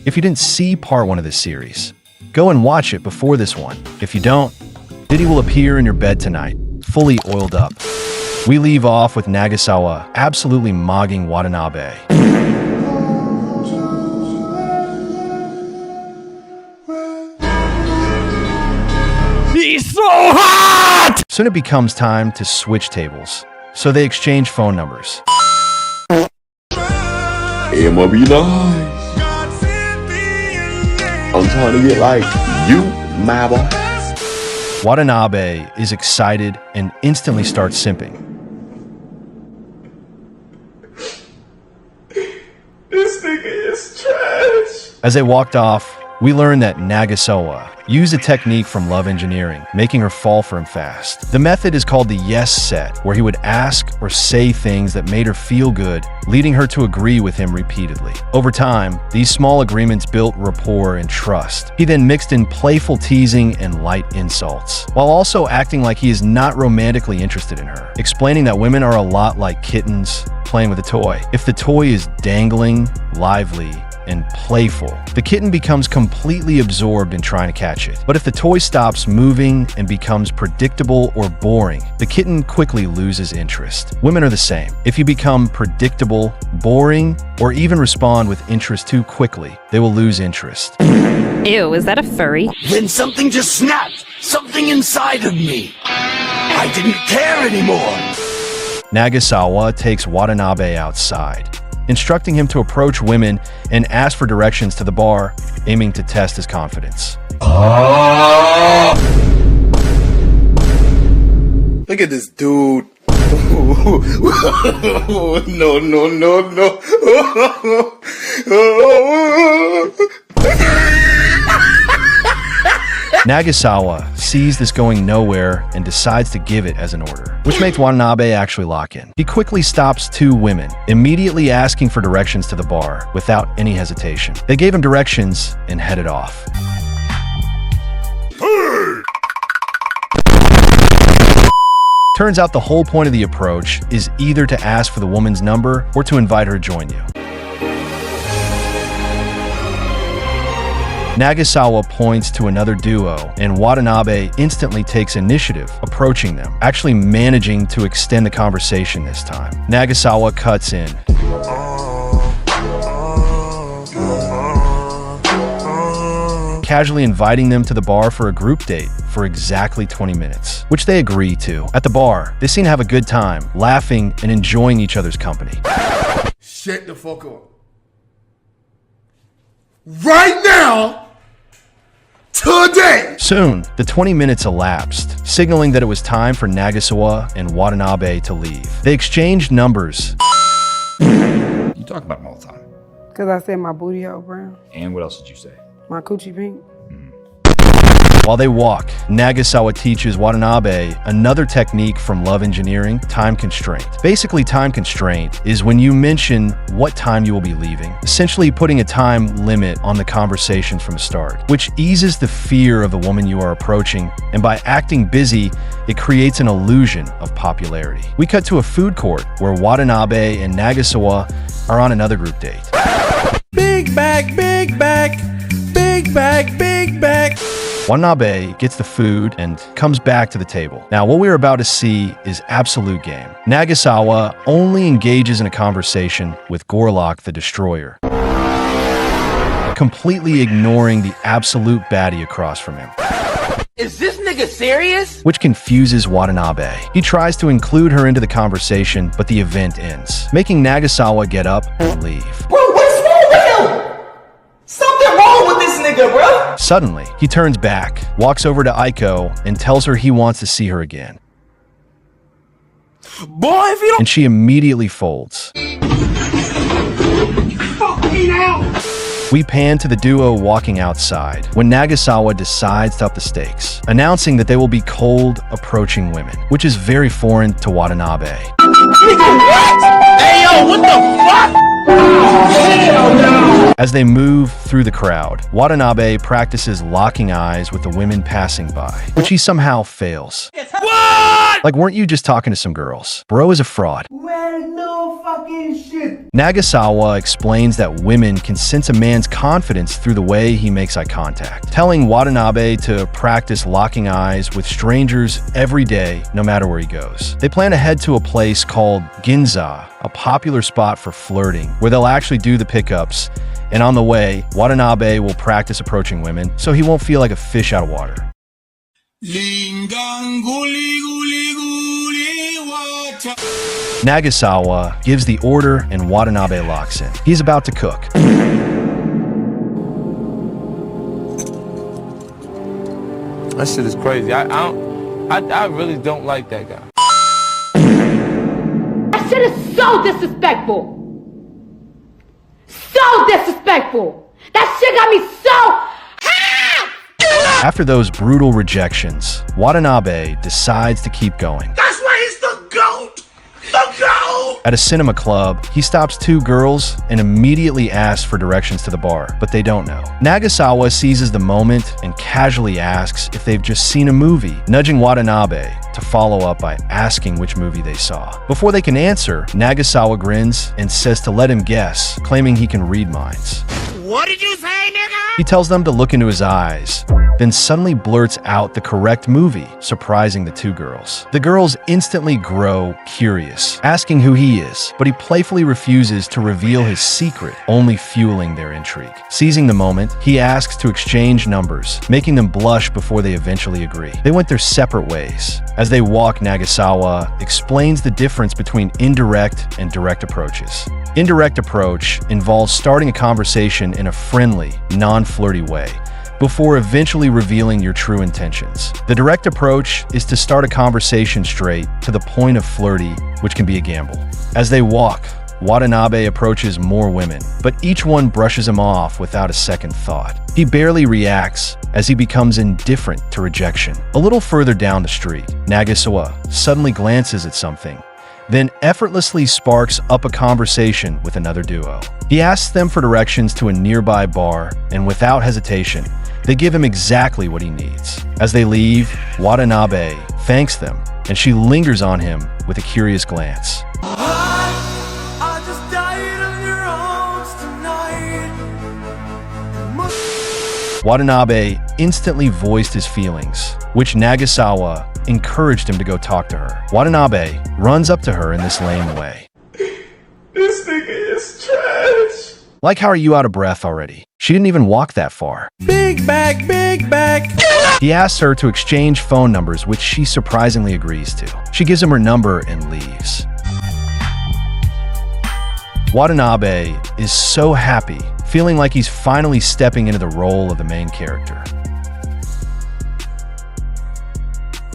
If you didn't see part 1 of this series, go and watch it before this one. If you don't, Diddy will appear in your bed tonight, fully oiled up. We leave off with Nagasawa absolutely mogging Watanabe. He's so hot! Soon it becomes time to switch tables, so they exchange phone numbers. I'ma be nice. I'm trying to get like you, my boy. Watanabe is excited and instantly starts simping. This nigga is trash. As they walked off, we learned that Nagasawa used a technique from love engineering, making her fall for him fast. The method is called the yes set, where he would ask or say things that made her feel good, leading her to agree with him repeatedly. Over time, these small agreements built rapport and trust. He then mixed in playful teasing and light insults, while also acting like he is not romantically interested in her, explaining that women are a lot like kittens playing with a toy. If the toy is dangling, lively, and playful, the kitten becomes completely absorbed in trying to catch it. But if the toy stops moving and becomes predictable or boring, the kitten quickly loses interest. Women are the same. If you become predictable, boring, or even respond with interest too quickly, they will lose interest. Ew, is that a furry? Then something just snapped. Something inside of me. I didn't care anymore. Nagasawa takes Watanabe outside, instructing him to approach women and ask for directions to the bar, aiming to test his confidence. Look at this dude. No, no, no, no. Nagasawa sees this going nowhere and decides to give it as an order, which makes Watanabe actually lock in. He quickly stops 2 women, immediately asking for directions to the bar without any hesitation. They gave him directions and headed off. Turns out the whole point of the approach is either to ask for the woman's number or to invite her to join you. Nagasawa points to another duo, and Watanabe instantly takes initiative, approaching them, actually managing to extend the conversation this time. Nagasawa cuts in. Casually inviting them to the bar for a group date for exactly 20 minutes, which they agree to. At the bar, they seem to have a good time, laughing and enjoying each other's company. Shut the fuck up. Right now, today! Soon, the 20 minutes elapsed, signaling that it was time for Nagasawa and Watanabe to leave. They exchanged numbers. You talk about them all the time. Because I said my booty hole brown. And what else did you say? My coochie pink. While they walk, Nagasawa teaches Watanabe another technique from love engineering, time constraint. Basically, time constraint is when you mention what time you will be leaving, essentially putting a time limit on the conversation from the start, which eases the fear of the woman you are approaching, and by acting busy, it creates an illusion of popularity. We cut to a food court where Watanabe and Nagasawa are on another group date. Big back, big back, big back, big back. Watanabe gets the food and comes back to the table. Now, what we're about to see is absolute game. Nagasawa only engages in a conversation with Gorlock the Destroyer, completely ignoring the absolute baddie across from him. Is this nigga serious? Which confuses Watanabe. He tries to include her into the conversation, but the event ends, making Nagasawa get up and leave. Bro, what's wrong with him? Something wrong with this nigga, bro. Suddenly, he turns back, walks over to Aiko, and tells her he wants to see her again. Boy, if you don't And she immediately folds. fuck me now. We pan to the duo walking outside when Nagasawa decides to up the stakes, announcing that they will be cold, approaching women, which is very foreign to Watanabe. Hey, yo, what the fuck? Hell no. As they move through the crowd, Watanabe practices locking eyes with the women passing by, which he somehow fails. What? Like, weren't you just talking to some girls? Bro is a fraud. Well, no fucking shit. Nagasawa explains that women can sense a man's confidence through the way he makes eye contact, telling Watanabe to practice locking eyes with strangers every day, no matter where he goes. They plan to head to a place called Ginza, a popular spot for flirting, where they'll actually do the pickups, and on the way, Watanabe will practice approaching women so he won't feel like a fish out of water. Nagasawa gives the order and Watanabe locks in. He's about to cook. That shit is crazy. I really don't like that guy. That shit is so disrespectful. So disrespectful. That shit got me so After those brutal rejections, Watanabe decides to keep going. That's why he's the GOAT. The GOAT. At a cinema club, he stops two girls and immediately asks for directions to the bar, but they don't know. Nagasawa seizes the moment and casually asks if they've just seen a movie, nudging Watanabe to follow up by asking which movie they saw. Before they can answer, Nagasawa grins and says to let him guess, claiming he can read minds. What did you say, nigga? He tells them to look into his eyes, then suddenly blurts out the correct movie, surprising the two girls. The girls instantly grow curious, asking who he is, but he playfully refuses to reveal his secret, only fueling their intrigue. Seizing the moment, he asks to exchange numbers, making them blush before they eventually agree. They went their separate ways. As they walk, Nagasawa explains the difference between indirect and direct approaches. Indirect approach involves starting a conversation in a friendly, non-flirty way, before eventually revealing your true intentions. The direct approach is to start a conversation straight to the point of flirty, which can be a gamble. As they walk, Watanabe approaches more women, but each one brushes him off without a second thought. He barely reacts as he becomes indifferent to rejection. A little further down the street, Nagasawa suddenly glances at something, then effortlessly sparks up a conversation with another duo. He asks them for directions to a nearby bar, and without hesitation, they give him exactly what he needs. As they leave, Watanabe thanks them, and she lingers on him with a curious glance. I just died of your arms tonight. Watanabe instantly voiced his feelings, which Nagasawa encouraged him to go talk to her. Watanabe runs up to her in this lame way. This nigga is trash. Like, how are you out of breath already? She didn't even walk that far. Big back, big back. He asks her to exchange phone numbers, which she surprisingly agrees to. She gives him her number and leaves. Watanabe is so happy, feeling like he's finally stepping into the role of the main character.